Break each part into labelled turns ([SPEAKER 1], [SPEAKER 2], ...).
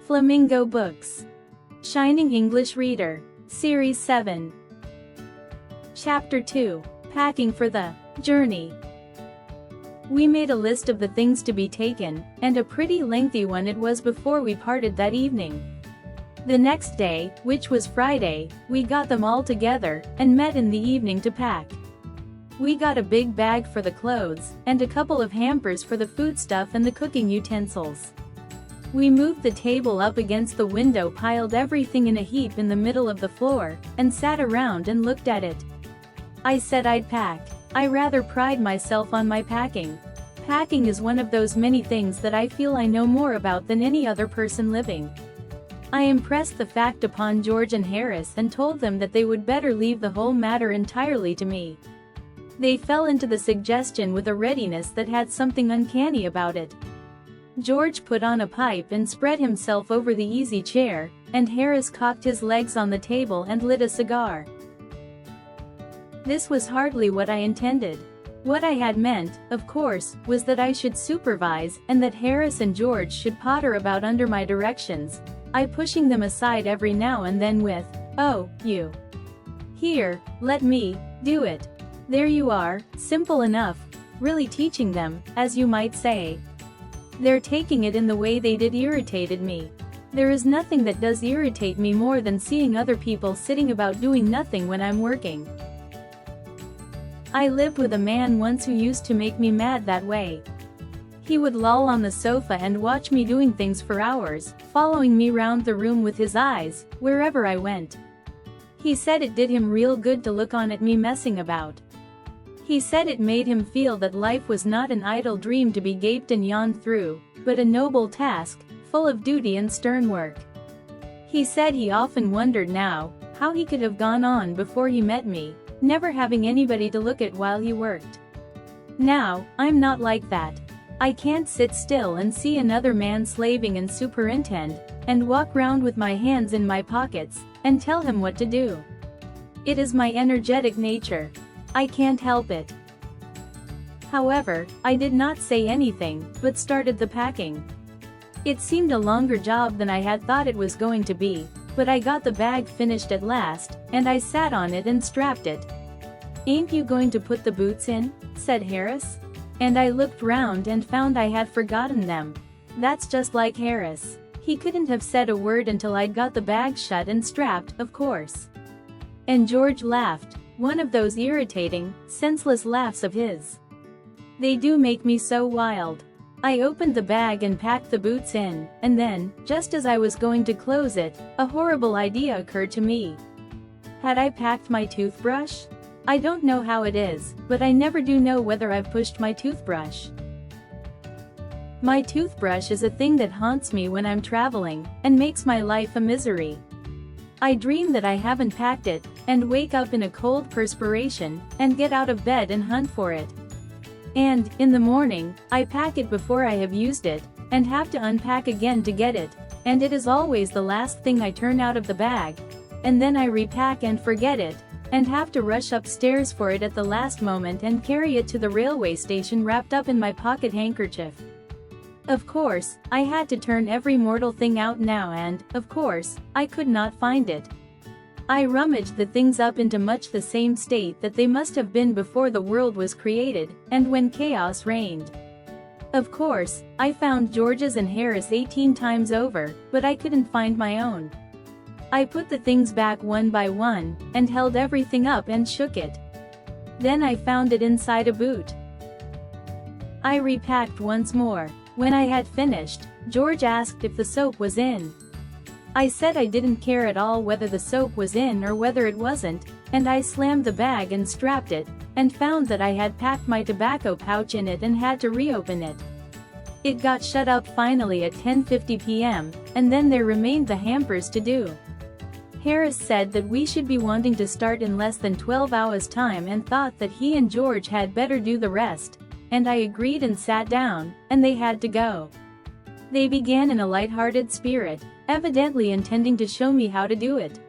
[SPEAKER 1] Flamingo Books. Shining English Reader. Series 7. Chapter 2. Packing for the journey. We made a list of the things to be taken, and a pretty lengthy one it was before we parted that evening. The next day, which was Friday, we got them all together, and met in the evening to pack. We got a big bag for the clothes, and a couple of hampers for the foodstuff and the cooking utensils. We moved the table up against the window, piled everything in a heap in the middle of the floor, and sat around and looked at it. I said I'd pack. I rather pride myself on my packing. Packing is one of those many things that I feel I know more about than any other person living. I impressed the fact upon George and Harris and told them that they would better leave the whole matter entirely to me. They fell into the suggestion with a readiness that had something uncanny about it. George put on a pipe and spread himself over the easy chair, and Harris cocked his legs on the table and lit a cigar. This was hardly what I intended. What I had meant, of course, was that I should supervise, and that Harris and George should potter about under my directions, I pushing them aside every now and then with, "Oh, you. Here, let me do it. There you are, simple enough," really teaching them, as you might say. Their taking it in the way they did irritated me. There is nothing that does irritate me more than seeing other people sitting about doing nothing when I'm working. I lived with a man once who used to make me mad that way. He would loll on the sofa and watch me doing things for hours, following me round the room with his eyes, wherever I went. He said it did him real good to look on at me messing about. He said it made him feel that life was not an idle dream to be gaped and yawned through, but a noble task, full of duty and stern work. He said he often wondered now, how he could have gone on before he met me, never having anybody to look at while he worked. Now, I'm not like that. I can't sit still and see another man slaving and superintend, and walk round with my hands in my pockets, and tell him what to do. It is my energetic nature. I can't help it. However, I did not say anything, but started the packing. It seemed a longer job than I had thought it was going to be, but I got the bag finished at last, and I sat on it and strapped it. "Ain't you going to put the boots in?" said Harris. And I looked round and found I had forgotten them. That's just like Harris. He couldn't have said a word until I'd got the bag shut and strapped, of course. And George laughed, one of those irritating, senseless laughs of his. They do make me so wild. I opened the bag and packed the boots in, and then, just as I was going to close it, a horrible idea occurred to me. Had I packed my toothbrush? I don't know how it is, but I never do know whether I've pushed my toothbrush. My toothbrush is a thing that haunts me when I'm traveling, and makes my life a misery. I dream that I haven't packed it, and wake up in a cold perspiration, and get out of bed and hunt for it. And, in the morning, I pack it before I have used it, and have to unpack again to get it, and it is always the last thing I turn out of the bag, and then I repack and forget it, and have to rush upstairs for it at the last moment and carry it to the railway station wrapped up in my pocket handkerchief. Of course, I had to turn every mortal thing out now and, of course, I could not find it. I rummaged the things up into much the same state that they must have been before the world was created, and when chaos reigned. Of course, I found George's and Harris 18 times over, but I couldn't find my own. I put the things back one by one, and held everything up and shook it. Then I found it inside a boot. I repacked once more. When I had finished, George asked if the soap was in. I said I didn't care at all whether the soap was in or whether it wasn't, and I slammed the bag and strapped it, and found that I had packed my tobacco pouch in it and had to reopen it. It got shut up finally at 10:50 p.m., and then there remained the hampers to do. Harris said that we should be wanting to start in less than 12 hours time and thought that he and George had better do the rest, and I agreed and sat down, and they had to go. They began in a light-hearted spirit, evidently intending to show me how to do it.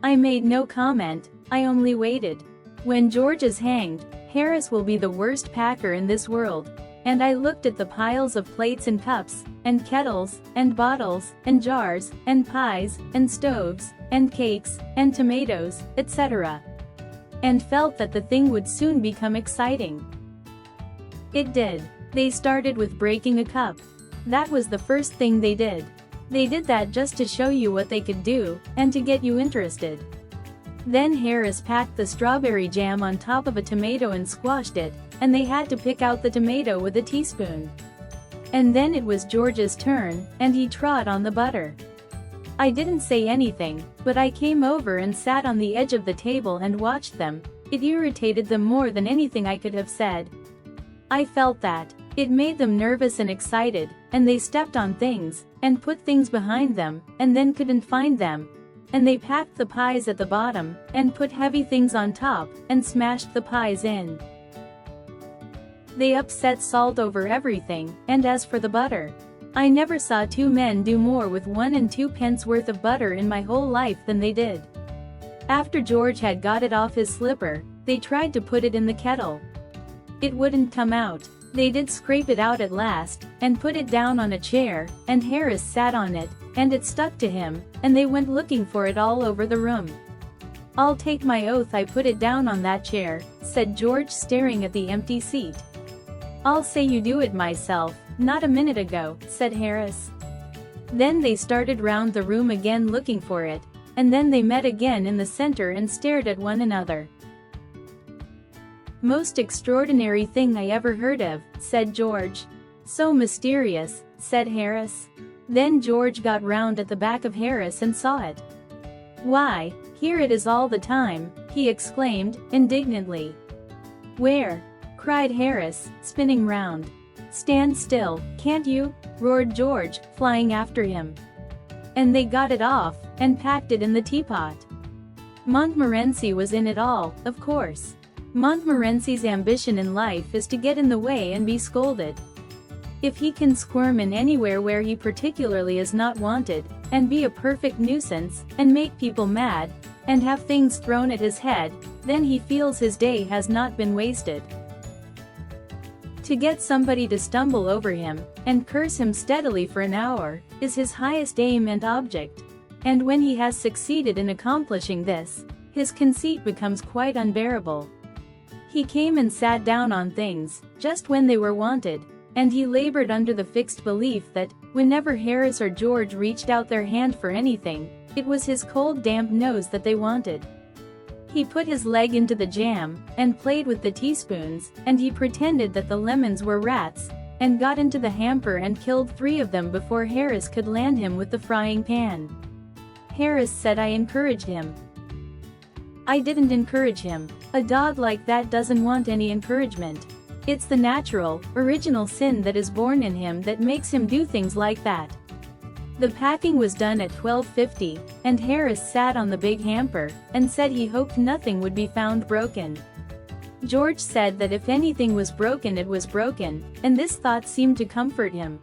[SPEAKER 1] I made no comment, I only waited. When George is hanged, Harris will be the worst packer in this world. and I looked at the piles of plates and cups, and kettles, and bottles, and jars, and pies, and stoves, and cakes, and tomatoes, etc. and felt that the thing would soon become exciting. It did. They started with breaking a cup. That was the first thing they did. They did that just to show you what they could do, and to get you interested. Then Harris packed the strawberry jam on top of a tomato and squashed it, and they had to pick out the tomato with a teaspoon. And then it was George's turn, and he trod on the butter. I didn't say anything, but I came over and sat on the edge of the table and watched them. It irritated them more than anything I could have said. I felt that. It made them nervous and excited, and they stepped on things, and put things behind them, and then couldn't find them. And they packed the pies at the bottom, and put heavy things on top, and smashed the pies in. They upset salt over everything, and as for the butter, I never saw two men do more with 1 and 2 pence worth of butter in my whole life than they did. After George had got it off his slipper, they tried to put it in the kettle. It wouldn't come out. They did scrape it out at last, and put it down on a chair, and Harris sat on it, and it stuck to him, and they went looking for it all over the room. "I'll take my oath I put it down on that chair," said George, staring at the empty seat. "I'll say you do it myself, not a minute ago," said Harris. Then they started round the room again looking for it, and then they met again in the center and stared at one another. "Most extraordinary thing I ever heard of," said George. "So mysterious," said Harris. Then George got round at the back of Harris and saw it. "Why, here it is all the time," he exclaimed, indignantly. "Where?" cried Harris, spinning round. "Stand still, can't you?" roared George, flying after him. And they got it off, and packed it in the teapot. Montmorency was in it all, of course. Montmorency's ambition in life is to get in the way and be scolded. If he can squirm in anywhere where he particularly is not wanted, and be a perfect nuisance, and make people mad, and have things thrown at his head, then he feels his day has not been wasted. To get somebody to stumble over him, and curse him steadily for an hour, is his highest aim and object. And when he has succeeded in accomplishing this, his conceit becomes quite unbearable. He came and sat down on things, just when they were wanted, and he labored under the fixed belief that, whenever Harris or George reached out their hand for anything, it was his cold damp nose that they wanted. He put his leg into the jam, and played with the teaspoons, and he pretended that the lemons were rats, and got into the hamper and killed 3 of them before Harris could land him with the frying pan. Harris said I encouraged him. I didn't encourage him. A dog like that doesn't want any encouragement. It's the natural, original sin that is born in him that makes him do things like that. The packing was done at 12:50, and Harris sat on the big hamper, and said he hoped nothing would be found broken. George said that if anything was broken it was broken, and this thought seemed to comfort him.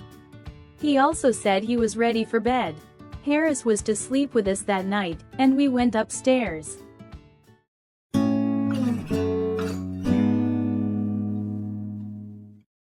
[SPEAKER 1] He also said he was ready for bed. Harris was to sleep with us that night, and we went upstairs.